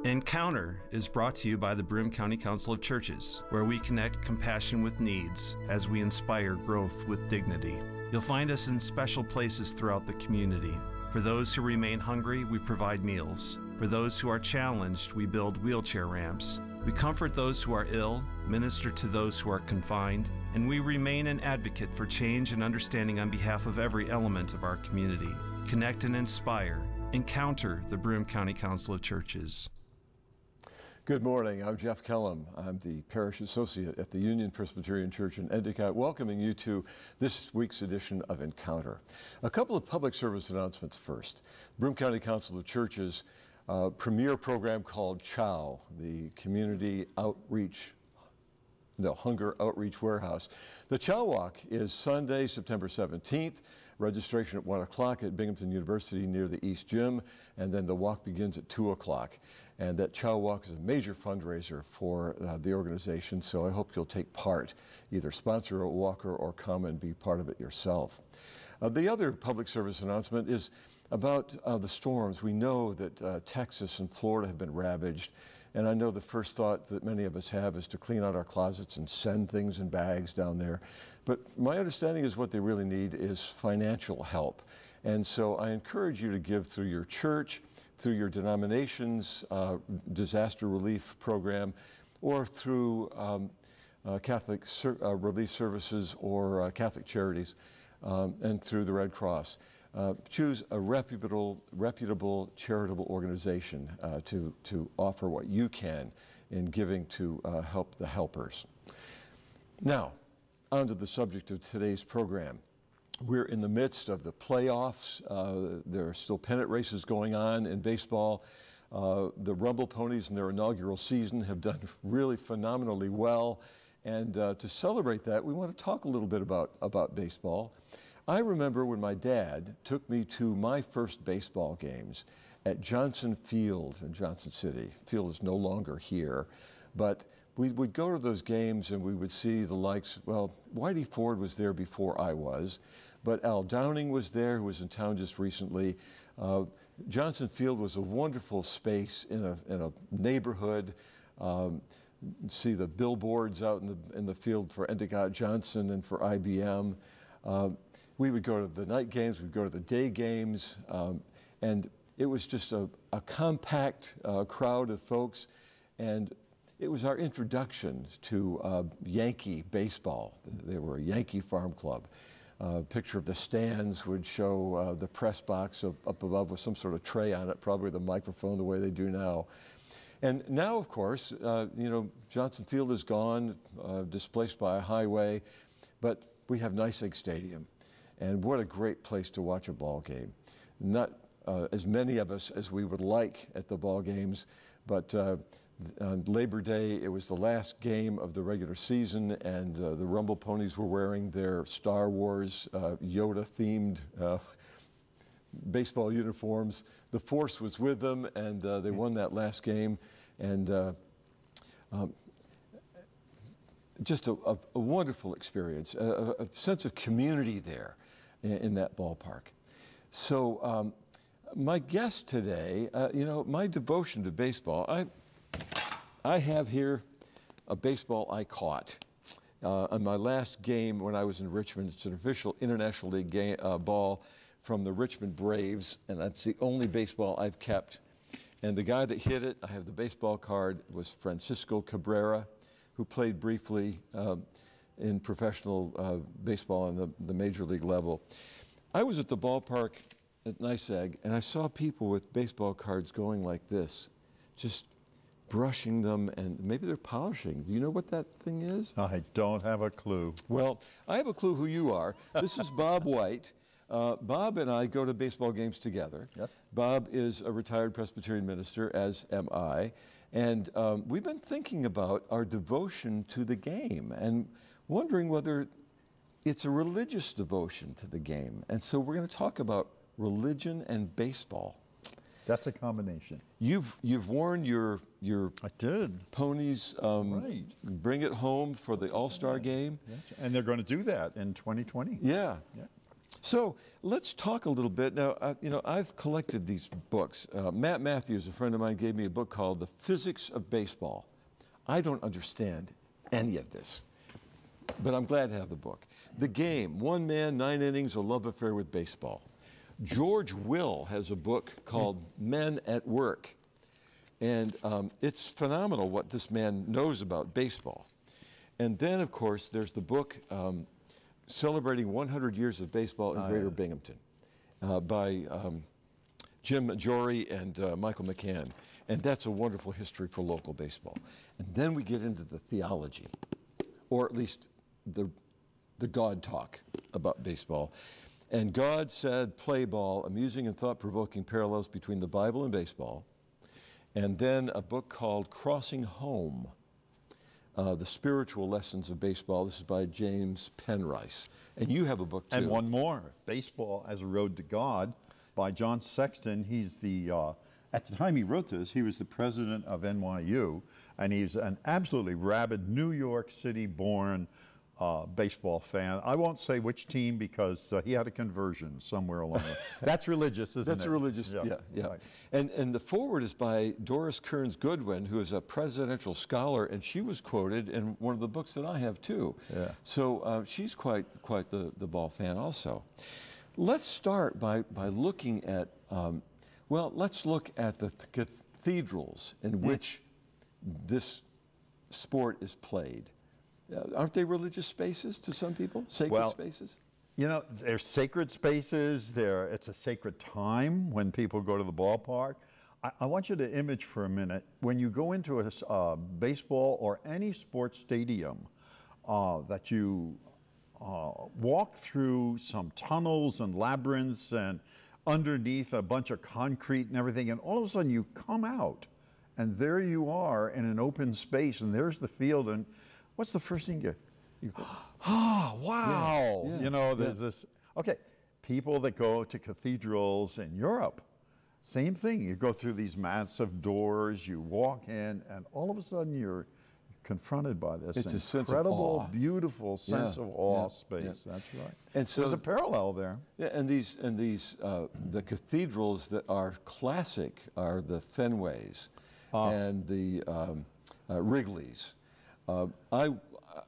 Encounter is brought to you by the Broome County Council of Churches, where we connect compassion with needs as we inspire growth with dignity. You'll find us in special places throughout the community. For those who remain hungry, we provide meals. For those who are challenged, we build wheelchair ramps. We comfort those who are ill, minister to those who are confined, and we remain an advocate for change and understanding on behalf of every element of our community. Connect and inspire. Encounter the Broome County Council of Churches. Good morning. I'm Jeff Kellam. I'm the Parish Associate at the Union Presbyterian Church in Endicott, welcoming you to this week's edition of Encounter. A couple of public service announcements first. The Broome County Council of Churches premier program called CHOW, the Community Hunger Outreach Warehouse. The CHOW Walk is Sunday, September 17th. Registration at 1 o'clock at Binghamton University near the East Gym, and then the walk begins at 2 o'clock. And that CHOW Walk is a major fundraiser for the organization, so I hope you'll take part, either sponsor a walker or come and be part of it yourself. The other public service announcement is about the storms. We know that Texas and Florida have been ravaged, and I know the first thought that many of us have is to clean out our closets and send things in bags down there. But my understanding is what they really need is financial help. And so I encourage you to give through your church, through your denomination's disaster relief program, or through Catholic Relief Services or Catholic Charities, and through the Red Cross. Choose a reputable charitable organization to offer what you can in giving to help the helpers. Now, on to the subject of today's program. We're in the midst of the playoffs. There are still pennant races going on in baseball. The Rumble Ponies in their inaugural season have done really phenomenally well. And to celebrate that, we want to talk a little bit about baseball. I remember when my dad took me to my first baseball games at Johnson Field in Johnson City. Field is no longer here, but we would go to those games and we would see the likes, well, Whitey Ford was there before I was, but Al Downing was there, who was in town just recently. Johnson Field was a wonderful space in a neighborhood. See the billboards out in the field for Endicott Johnson and for IBM. We would go to the night games, we'd go to the day games, and it was just a compact crowd of folks, and it was our introduction to Yankee baseball. They were a Yankee farm club. A picture of the stands would show the press box up above with some sort of tray on it, probably the microphone the way they do now. And now, of course, Johnson Field is gone, displaced by a highway, but we have Nice Egg Stadium. And what a great place to watch a ball game. Not as many of us as we would like at the ball games, but on Labor Day, it was the last game of the regular season, and the Rumble Ponies were wearing their Star Wars Yoda-themed baseball uniforms. The Force was with them, and they won that last game. And just a wonderful experience, a sense of community there in that ballpark. So my guest today, my devotion to baseball, I have here a baseball I caught on my last game when I was in Richmond. It's an official International League game, ball from the Richmond Braves, and that's the only baseball I've kept. And the guy that hit it, I have the baseball card, was Francisco Cabrera, who played briefly in professional baseball on the major league level. I was at the ballpark at Nice Egg, and I saw people with baseball cards going like this, just brushing them, and maybe they're polishing. Do you know what that thing is? I don't have a clue. Well, I have a clue who you are. This is Bob White. Bob and I go to baseball games together. Yes. Bob is a retired Presbyterian minister, as am I. And we've been thinking about our devotion to the game and wondering whether it's a religious devotion to the game. And so we're going to talk about religion and baseball. That's a combination. You've worn your I did. Ponies Right. Bring It Home for the All-Star game. And they're going to do that in 2020. Yeah. Yeah. So let's talk a little bit. Now, you know, I've collected these books. Matt Matthews, a friend of mine, gave me a book called The Physics of Baseball. I don't understand any of this, but I'm glad to have the book. The Game, One Man, 9 Innings, A Love Affair with Baseball. George Will has a book called Men at Work. And it's phenomenal what this man knows about baseball. And then, of course, there's the book celebrating 100 years of baseball in Greater Binghamton by Jim Jory and Michael McCann. And that's a wonderful history for local baseball. And then we get into the theology, or at least the God talk about baseball. And God said, play ball, amusing and thought-provoking parallels between the Bible and baseball. And then a book called Crossing Home, The Spiritual Lessons of Baseball. This is by James Penrice. And you have a book, too. And one more, Baseball as a Road to God, by John Sexton. He's the, at the time he wrote this, he was the president of NYU, and he's an absolutely rabid New York City-born baseball fan. I won't say which team because he had a conversion somewhere along the way. That's religious, isn't it? That's religious, yeah. Right. And the foreword is by Doris Kearns Goodwin, who is a presidential scholar, and she was quoted in one of the books that I have too. Yeah. So she's quite the ball fan also. Let's start by looking at, well, let's look at the cathedrals in which this sport is played. Aren't they religious spaces to some people? Sacred spaces? You know, they're sacred spaces. It's a sacred time when people go to the ballpark. I want you to image for a minute, when you go into a baseball or any sports stadium, that you walk through some tunnels and labyrinths and underneath a bunch of concrete and everything, and all of a sudden you come out, and there you are in an open space, and there's the field, and what's the first thing you go, oh, wow. Yeah, yeah, you know, there's this, okay, people that go to cathedrals in Europe, same thing. You go through these massive doors, you walk in, and all of a sudden you're confronted by this incredible, beautiful sense of awe space. Yeah. That's right. And so there's a parallel there. Yeah, and the cathedrals that are classic are the Fenways and the Wrigley's.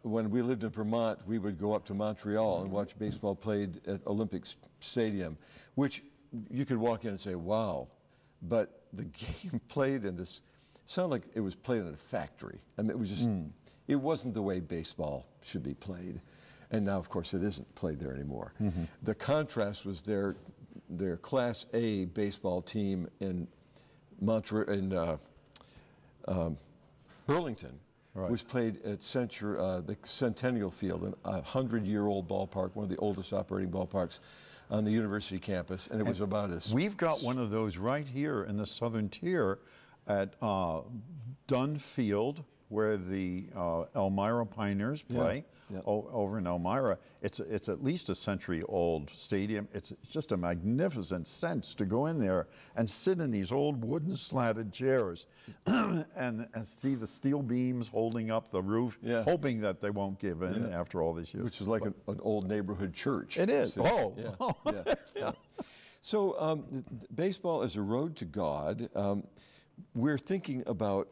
When we lived in Vermont, we would go up to Montreal and watch baseball played at Olympic Stadium, which you could walk in and say, wow, but the game played in this, sounded like it was played in a factory. I mean, it was just, it wasn't the way baseball should be played. And now, of course, it isn't played there anymore. Mm-hmm. The contrast was their Class A baseball team in Burlington. Right. Was played at the Centennial Field, a 100-year-old ballpark, one of the oldest operating ballparks on the university campus, and it was about as... We've got one of those right here in the southern tier at Dunn Field, where the Elmira Pioneers play, over in Elmira. It's at least a century-old stadium. It's just a magnificent sense to go in there and sit in these old wooden slatted chairs and see the steel beams holding up the roof, hoping that they won't give in after all these years. Which is like an old neighborhood church. It is. Oh. Yeah. So baseball is a road to God. We're thinking about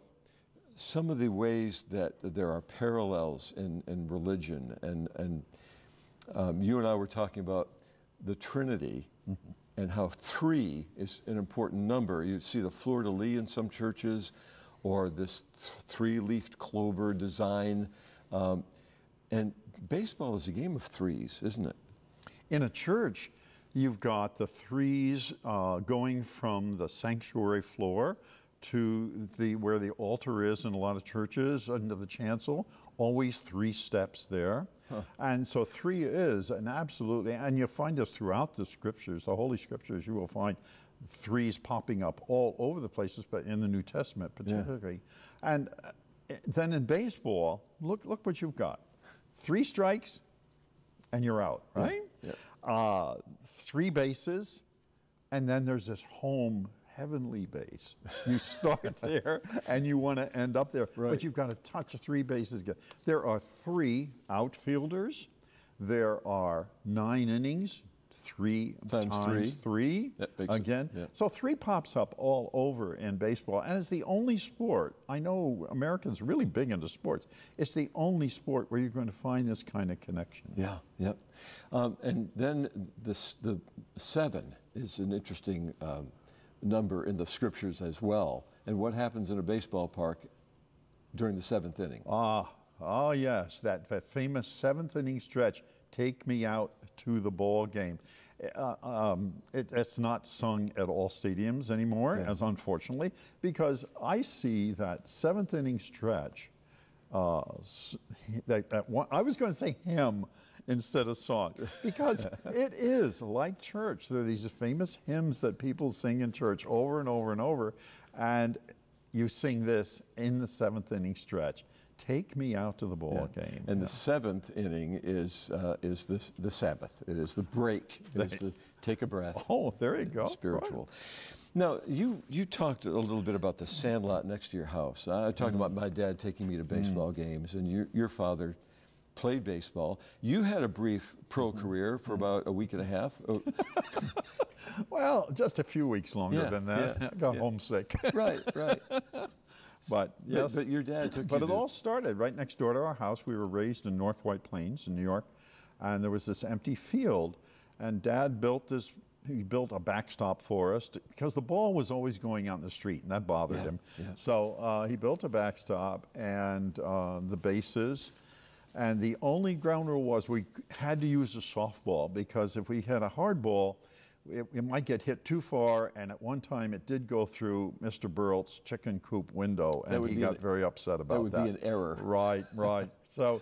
some of the ways that there are parallels in religion, and you and I were talking about the Trinity and how 3 is an important number. You see the fleur-de-lis in some churches, or this 3-leafed clover design, and baseball is a game of 3s, isn't it? In a church, you've got the 3s going from the sanctuary floor to where the altar is in a lot of churches, into the chancel, always 3 steps there. Huh. And so 3 is an absolutely, and you find this throughout the scriptures, the Holy Scriptures, you will find 3s popping up all over the places, but in the New Testament particularly. Yeah. And then in baseball, look what you've got. 3 strikes and you're out, right? Yeah. 3 bases, and then there's this home heavenly base. You start there and you want to end up there, but you've got to touch 3 bases. There are 3 outfielders. There are 9 innings, 3 times three That makes again. it, yeah. So 3 pops up all over in baseball, and it's the only sport. I know Americans are really big into sports. It's the only sport where you're going to find this kind of connection. Yeah, yeah. And then the 7 is an interesting number in the scriptures as well. And what happens in a baseball park during the 7th inning? Oh yes, that famous 7th inning stretch, take me out to the ball game. It's not sung at all stadiums anymore, as unfortunately, because I see that 7th inning stretch, I was going to say hymn instead of song, because it is like church. There are these famous hymns that people sing in church over and over and over, and you sing this in the 7th inning stretch. Take me out to the ball game. And the 7th inning is the Sabbath. It is the break. It is the take a breath. Oh, there you go. Spiritual. Now, you talked a little bit about the sandlot next to your house. I talked about my dad taking me to baseball games, and your father played baseball. You had a brief pro career for about a week and a half. Well, just a few weeks longer than that. I got homesick. Right. But yes, but your dad took you But it all started right next door to our house. We were raised in North White Plains in New York, and there was this empty field, and Dad built this. He built a backstop for us because the ball was always going out in the street, and that bothered him. Yeah. So he built a backstop and the bases, and the only ground rule was we had to use a softball, because if we had a hard ball, it might get hit too far, and at one time it did go through Mr. Burlt's chicken coop window, and he got very upset about that. That would be an error. Right. So,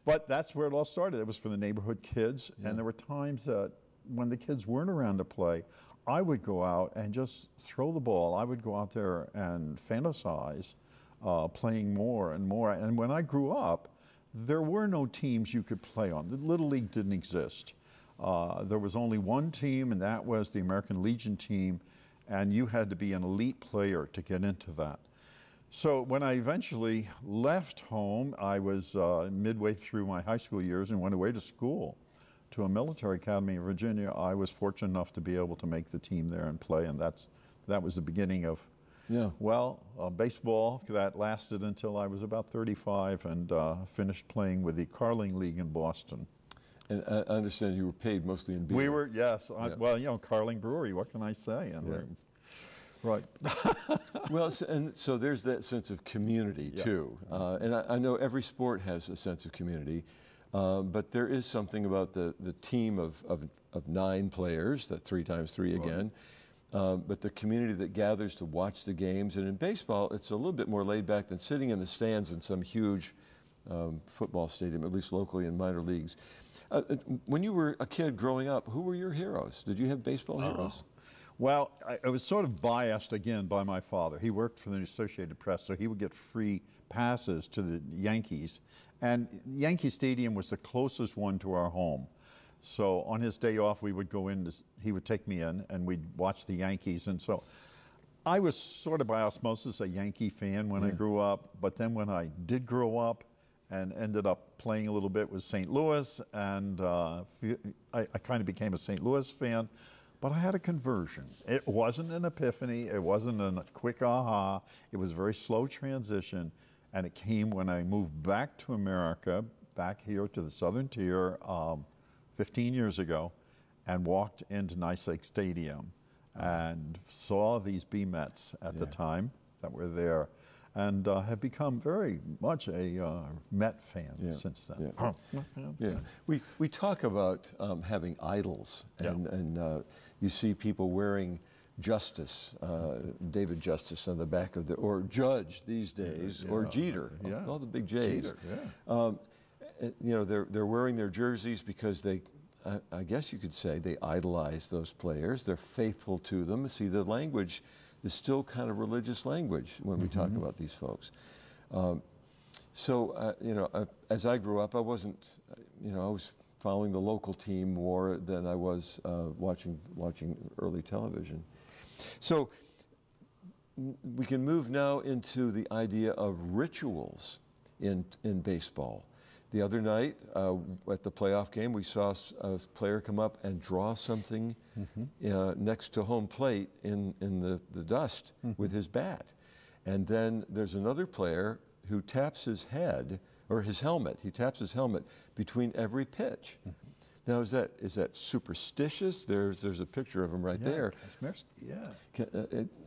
but that's where it all started. It was for the neighborhood kids, and there were times that when the kids weren't around to play, I would go out and just throw the ball. I would go out there and fantasize, playing more and more. And when I grew up, there were no teams you could play on. The Little League didn't exist. There was only one team, and that was the American Legion team, and you had to be an elite player to get into that. So when I eventually left home, I was midway through my high school years and went away to school to a military academy in Virginia. I was fortunate enough to be able to make the team there and play, and that was the beginning of, baseball that lasted until I was about 35 and finished playing with the Carling League in Boston. And I understand you were paid mostly in beer. We were, yes. Well, Carling Brewery, what can I say? And right. Well, so there's that sense of community too. And I know every sport has a sense of community, but there is something about the team of 9 players, that 3 times 3 again, but the community that gathers to watch the games. And in baseball, it's a little bit more laid back than sitting in the stands in some huge football stadium, at least locally in minor leagues. When you were a kid growing up, who were your heroes? Did you have baseball heroes? Well, I was sort of biased again by my father. He worked for the Associated Press, so he would get free passes to the Yankees. And Yankee Stadium was the closest one to our home. So on his day off, we would go in, he would take me in, and we'd watch the Yankees. And so I was sort of by osmosis a Yankee fan when I grew up. But then when I did grow up and ended up playing a little bit with St. Louis, and I kind of became a St. Louis fan. But I had a conversion. It wasn't an epiphany. It wasn't a quick aha. It was a very slow transition. And it came when I moved back to America, back here to the Southern Tier 15 years ago, and walked into Nice Lake Stadium and saw these B-Mets at the time that were there, and have become very much a Met fan since then. We talk about having idols, and you see people wearing Justice, David Justice on the back of or Judge these days, or Jeter, all the big J's. They're wearing their jerseys because I guess you could say they idolize those players. They're faithful to them. See, the language is still kind of religious language when we talk about these folks. As I grew up, I wasn't, I was following the local team more than I was watching early television. So we can move now into the idea of rituals in baseball. The other night at the playoff game, we saw a player come up and draw something next to home plate in the dust with his bat. And then there's another player who taps his head, or his helmet, he taps his helmet between every pitch. Now, is that superstitious? There's a picture of him right there. Yeah.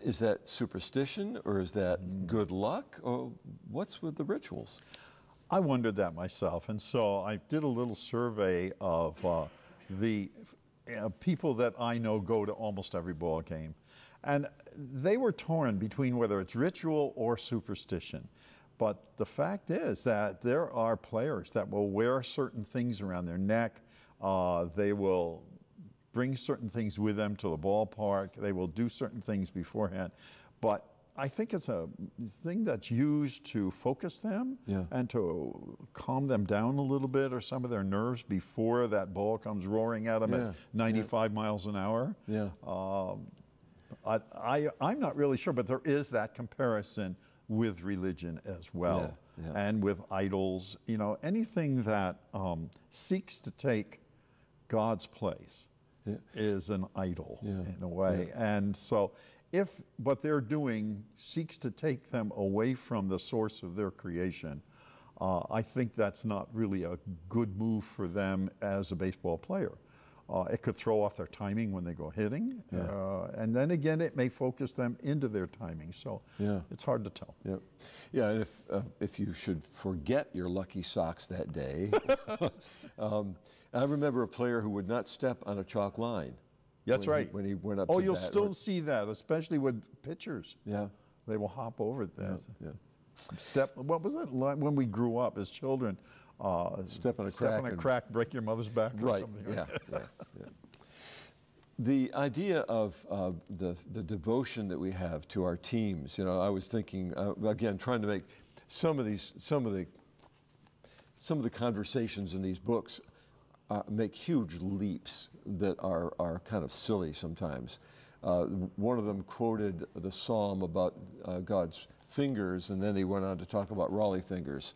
Is that superstition, or is that good luck, or what's with the rituals? I wondered that myself, and so I did a little survey of the people that I know go to almost every ball game, and they were torn between whether it's ritual or superstition. But the fact is that there are players that will wear certain things around their neck. They will bring certain things with them to the ballpark. They will do certain things beforehand. But I think it's a thing that's used to focus them and to calm them down a little bit, or some of their nerves before that ball comes roaring at them at 95 miles an hour. Yeah. I'm not really sure, but there is that comparison with religion as well, and with idols. You know, anything that seeks to take God's place is an idol in a way. And so if what they're doing seeks to take them away from the source of their creation, I think that's not really a good move for them as a baseball player. It could throw off their timing when they go hitting, and then again it may focus them into their timing. So it's hard to tell. Yeah, and if you should forget your lucky socks that day, I remember a player who would not step on a chalk line. That's right. When he went up. Oh, to you'll bat. still see that, especially with pitchers. Yeah, they will hop over that. Yeah. What was that line when we grew up as children? Step on a crack, break your mother's back, or something. Yeah. The idea of the devotion that we have to our teams. You know, I was thinking again, trying to make some of the conversations in these books make huge leaps that are kind of silly sometimes. One of them quoted the psalm about God's fingers, and then he went on to talk about Raleigh fingers.